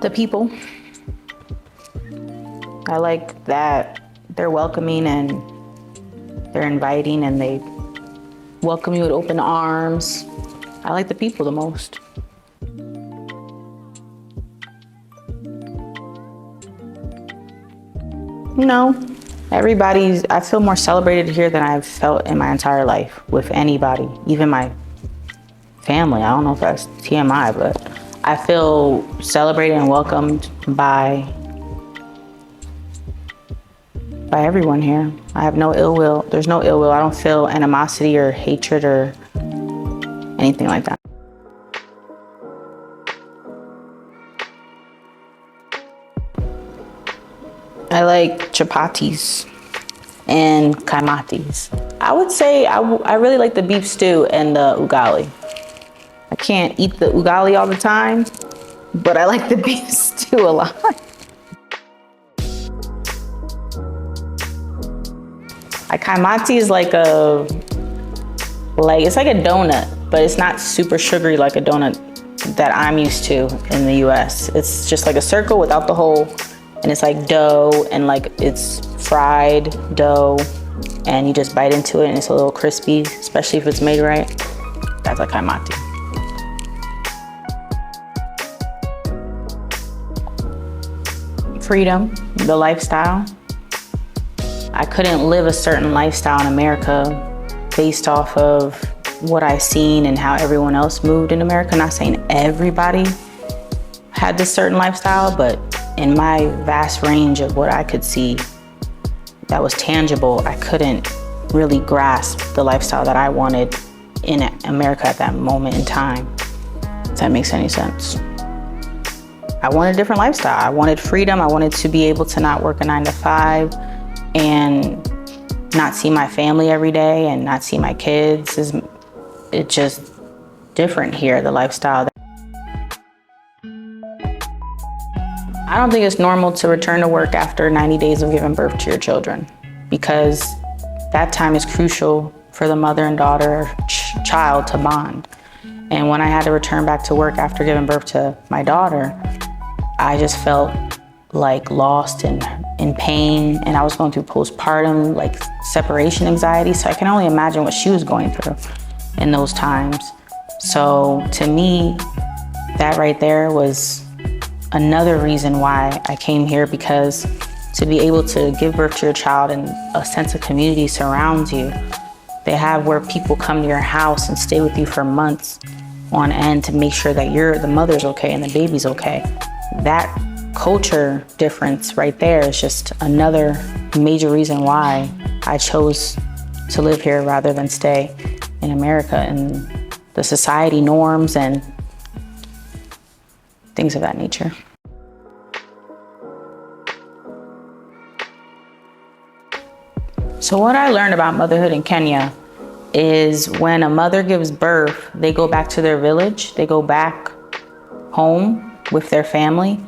The people. I like that they're welcoming and they're inviting and they welcome you with open arms. I like the people the most. No, I feel more celebrated here than I've felt in my entire life with anybody, even my family. I don't know if that's TMI, but I feel celebrated and welcomed by everyone here. I have no ill will. There's no ill will. I don't feel animosity or hatred or anything like that. I like chapatis and kaimatis. I would say I really like the beef stew and the ugali. I can't eat the ugali all the time, but I like the beef stew a lot. A kaimati is it's like a donut, but it's not super sugary like a donut that I'm used to in the US. It's just like a circle without the hole, and it's like dough, and like it's fried dough, and you just bite into it and it's a little crispy, especially if it's made right. That's a kaimati. Freedom, the lifestyle. I couldn't live a certain lifestyle in America based off of what I seen and how everyone else moved in America. Not saying everybody had this certain lifestyle, but in my vast range of what I could see that was tangible, I couldn't really grasp the lifestyle that I wanted in America at that moment in time, if that makes any sense. I wanted a different lifestyle. I wanted freedom. I wanted to be able to not work a 9-to-5 and not see my family every day and not see my kids. It's just different here, the lifestyle. I don't think it's normal to return to work after 90 days of giving birth to your children, because that time is crucial for the mother and daughter child to bond. And when I had to return back to work after giving birth to my daughter, I just felt like lost and in pain, and I was going through postpartum like separation anxiety, so I can only imagine what she was going through in those times. So to me, that right there was another reason why I came here, because to be able to give birth to your child and a sense of community surrounds you. They have where people come to your house and stay with you for months on end to make sure that the mother's okay and the baby's okay. That culture difference right there is just another major reason why I chose to live here rather than stay in America, and the society norms and things of that nature. So what I learned about motherhood in Kenya is when a mother gives birth, they go back to their village, they go back home with their family,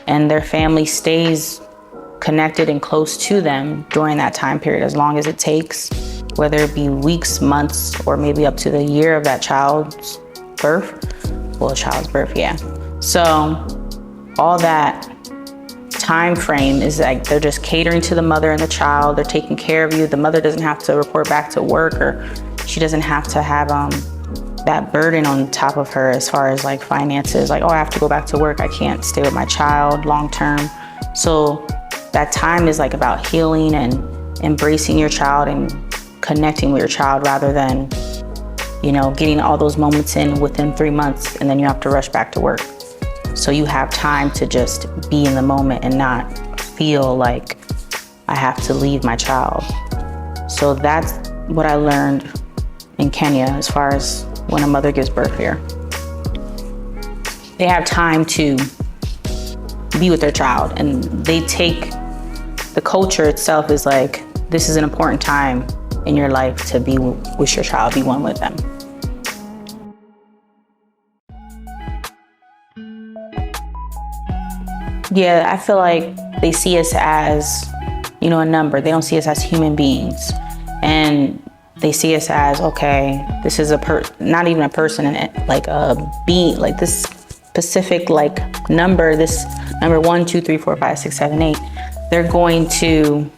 and their family stays connected and close to them during that time period, as long as it takes, whether it be weeks, months, or maybe up to the year of that child's birth. Well, a child's birth, yeah. So all that time frame is like they're just catering to the mother and the child. They're taking care of you. The mother doesn't have to report back to work, or she doesn't have to have that burden on top of her as far as like finances, like, oh, I have to go back to work, I can't stay with my child long term. So that time is like about healing and embracing your child and connecting with your child, rather than, getting all those moments in within 3 months and then you have to rush back to work. So you have time to just be in the moment and not feel like I have to leave my child. So that's what I learned in Kenya as far as when a mother gives birth here. They have time to be with their child, and the culture itself is like, this is an important time in your life to be with your child, be one with them. Yeah, I feel like they see us as, a number. They don't see us as human beings. And they see us as, okay, this is not even a person, like a being, like this specific like number, this number 1, 2, 3, 4, 5, 6, 7, 8, they're going to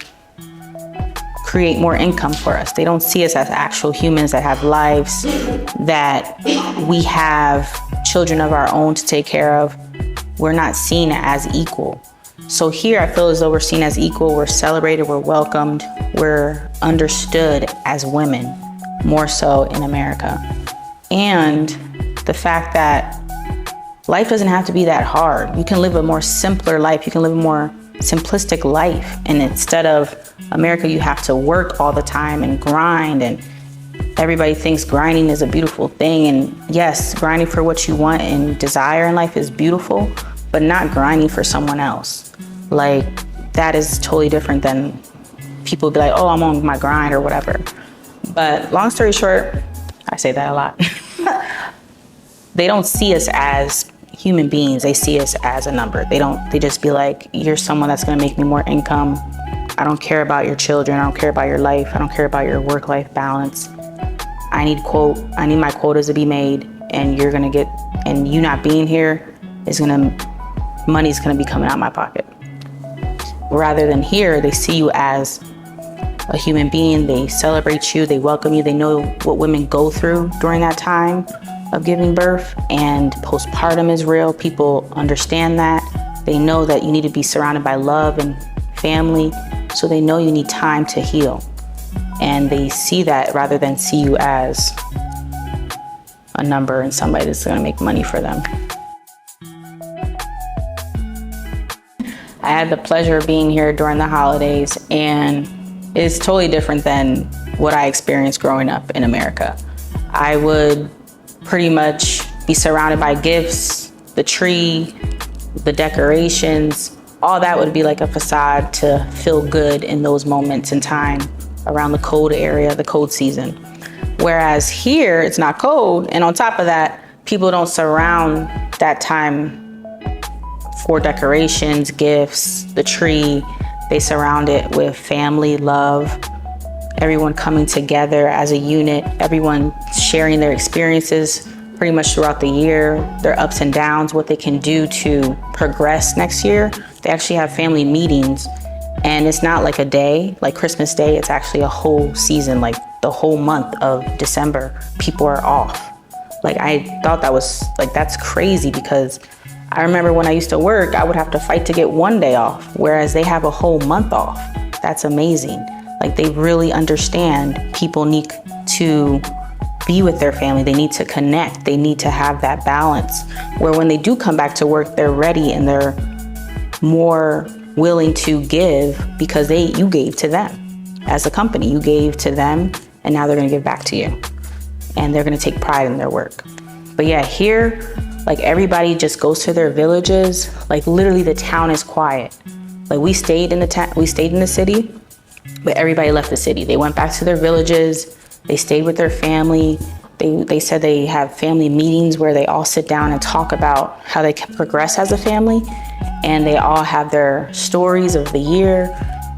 create more income for us. They don't see us as actual humans that have lives, that we have children of our own to take care of. We're not seen as equal. So here I feel as though we're seen as equal, we're celebrated, we're welcomed, we're understood as women, more so in America. And the fact that life doesn't have to be that hard. You can live a more simpler life. You can live a more simplistic life. And instead of America, you have to work all the time and grind, and everybody thinks grinding is a beautiful thing. And yes, grinding for what you want and desire in life is beautiful, but not grinding for someone else. Like, that is totally different than people be like, oh, I'm on my grind or whatever. But long story short, I say that a lot. They don't see us as human beings. They see us as a number. They just be like, you're someone that's gonna make me more income. I don't care about your children. I don't care about your life. I don't care about your work-life balance. I need my quotas to be made, and you not being here money's gonna be coming out my pocket. Rather than here, they see you as a human being. They celebrate you, they welcome you. They know what women go through during that time of giving birth, and postpartum is real. People understand that. They know that you need to be surrounded by love and family, so they know you need time to heal. And they see that rather than see you as a number and somebody that's gonna make money for them. I had the pleasure of being here during the holidays, and it's totally different than what I experienced growing up in America. I would pretty much be surrounded by gifts, the tree, the decorations, all that would be like a facade to feel good in those moments in time around the cold area, the cold season. Whereas here, it's not cold, and on top of that, people don't surround that time for decorations, gifts, the tree. They surround it with family, love, everyone coming together as a unit, everyone sharing their experiences pretty much throughout the year, their ups and downs, what they can do to progress next year. They actually have family meetings, and it's not like a day, like Christmas Day, it's actually a whole season, like the whole month of December, people are off. Like, I thought that's crazy, because I remember when I used to work, I would have to fight to get one day off, whereas they have a whole month off. That's amazing. Like, they really understand people need to be with their family. They need to connect. They need to have that balance, where when they do come back to work, they're ready and they're more willing to give, because you gave to them. As a company, you gave to them, and now they're gonna give back to you. And they're gonna take pride in their work. But yeah, here, like, everybody just goes to their villages. Like, literally the town is quiet. Like, we stayed in the city, but everybody left the city. They went back to their villages. They stayed with their family. They said they have family meetings where they all sit down and talk about how they can progress as a family. And they all have their stories of the year.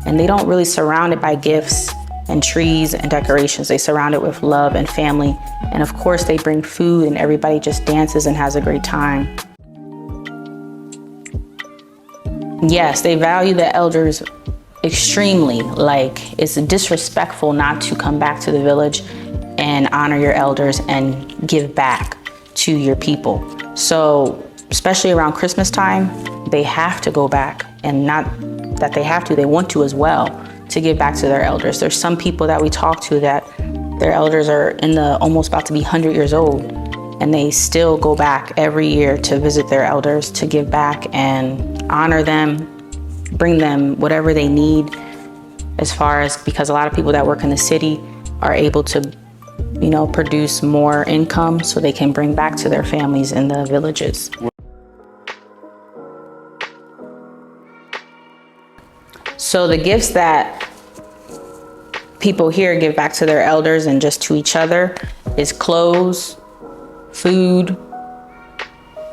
And they don't really surround it by gifts and trees and decorations. They surround it with love and family. And of course, they bring food, and everybody just dances and has a great time. Yes, they value the elders extremely. Like, it's disrespectful not to come back to the village and honor your elders and give back to your people. So, especially around Christmas time, they have to go back, and not that they have to, they want to as well, to give back to their elders. There's some people that we talk to that their elders are almost about to be 100 years old, and they still go back every year to visit their elders, to give back and honor them, bring them whatever they need, because a lot of people that work in the city are able to, produce more income so they can bring back to their families in the villages. So the gifts that people here give back to their elders and just to each other is clothes, food,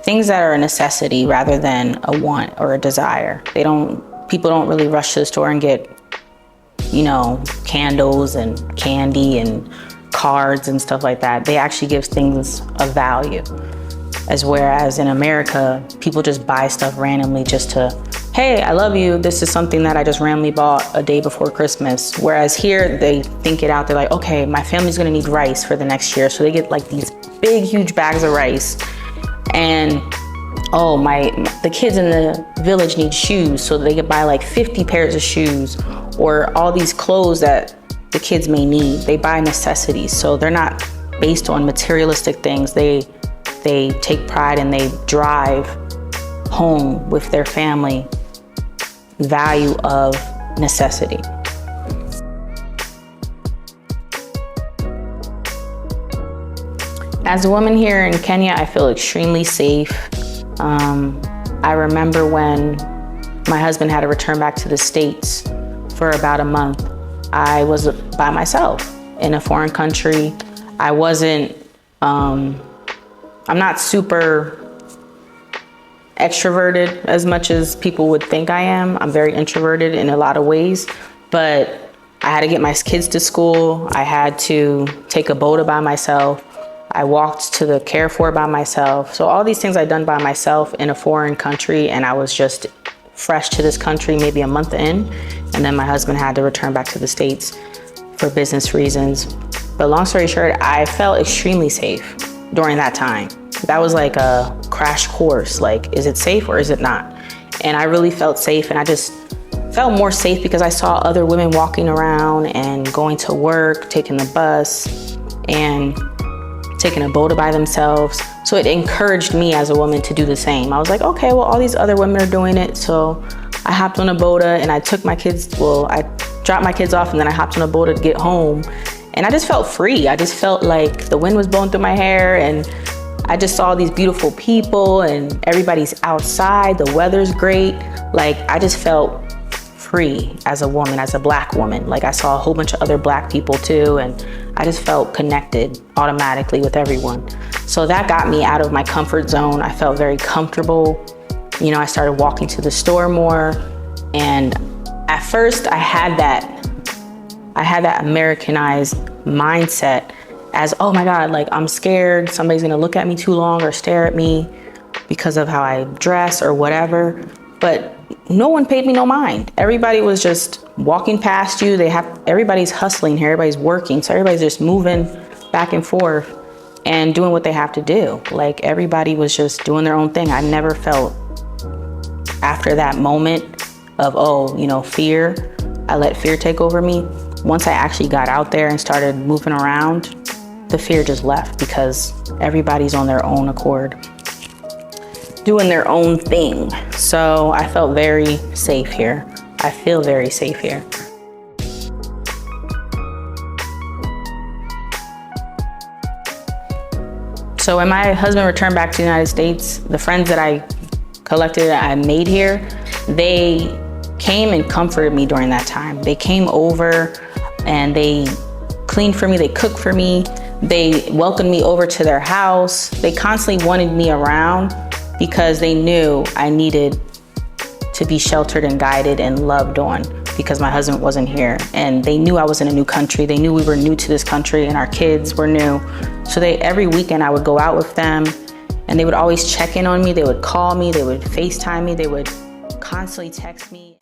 things that are a necessity rather than a want or a desire. People don't really rush to the store and get, candles and candy and cards and stuff like that. They actually give things of value. As whereas in America, people just buy stuff randomly just to, hey, I love you. This is something that I just randomly bought a day before Christmas. Whereas here, they think it out. They're like, okay, my family's gonna need rice for the next year. So they get like these big, huge bags of rice. And oh, the kids in the village need shoes. So they could buy like 50 pairs of shoes, or all these clothes that the kids may need. They buy necessities. So they're not based on materialistic things. They take pride and they drive home with their family value of necessity. As a woman here in Kenya, I feel extremely safe. I remember when my husband had to return back to the States for about a month. I was by myself in a foreign country. I wasn't, I'm not super extroverted as much as people would think I am. I'm very introverted in a lot of ways, but I had to get my kids to school. I had to take a boda by myself. I walked to the Carrefour by myself. So all these things I'd done by myself in a foreign country, and I was just fresh to this country maybe a month in, and then my husband had to return back to the States for business reasons. But long story short, I felt extremely safe during that time. That was like a crash course. Like, is it safe or is it not? And I really felt safe, and I just felt more safe because I saw other women walking around and going to work, taking the bus, and taking a boda by themselves. So it encouraged me as a woman to do the same. I was like, okay, well, all these other women are doing it. So I hopped on a boda and I took my kids, I dropped my kids off and then I hopped on a boda to get home. And I just felt free. I just felt like the wind was blowing through my hair, and I just saw these beautiful people and everybody's outside. The weather's great. Like, I just felt free as a woman, as a Black woman. Like, I saw a whole bunch of other Black people too, and I just felt connected automatically with everyone. So that got me out of my comfort zone. I felt very comfortable. You know, I started walking to the store more. And at first I had that Americanized mindset as, oh my God, like, I'm scared somebody's gonna look at me too long or stare at me because of how I dress or whatever. But no one paid me no mind. Everybody was just walking past you. Everybody's hustling here, everybody's working. So everybody's just moving back and forth and doing what they have to do. Like, everybody was just doing their own thing. I never felt, after that moment of, oh, you know, fear, I let fear take over me. Once I actually got out there and started moving around, the fear just left because everybody's on their own accord, doing their own thing. So I felt very safe here. I feel very safe here. So when my husband returned back to the United States, the friends that I collected, I made here, they came and comforted me during that time. They came over and they cleaned for me, they cooked for me, they welcomed me over to their house. They constantly wanted me around because they knew I needed to be sheltered and guided and loved on because my husband wasn't here. And they knew I was in a new country. They knew we were new to this country and our kids were new. So every weekend I would go out with them and they would always check in on me. They would call me, they would FaceTime me, they would constantly text me.